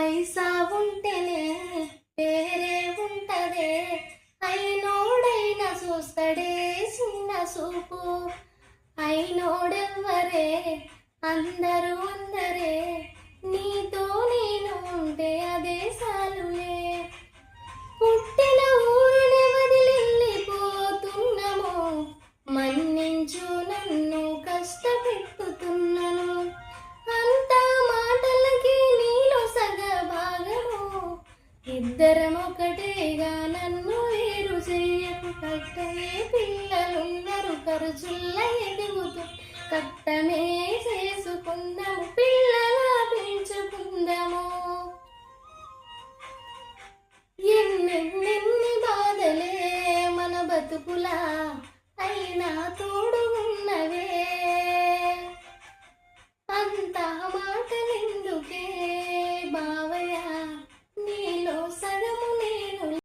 పైసా ఉంటేనే పేరే ఉంటదే, అయినోడైనా చూస్తాడే చిన్న చూపు. అయినోడెవ్వరే అందరూ అందరే, నీతో నేను ఉంటే అదే సాలులే. పుట్టిన ఊరిని వదిలిపోతున్నాము, మన్నించు నన్ను కష్టపెట్టుతున్నాను. అంతా మాటలకి నీలో సగభాగము, ఇద్దరం ఒకటేగా నన్ను వేరు చెయ్యకు. కట్టమే పిల్లలున్నారు ఖర్చుల్ల ఎదుగుతూ, కట్టమే చేసుకుందాము పిల్లల పెంచుకుందాము. ఎన్నెన్నెన్ని బాధలే మన బతుకులా, అయినా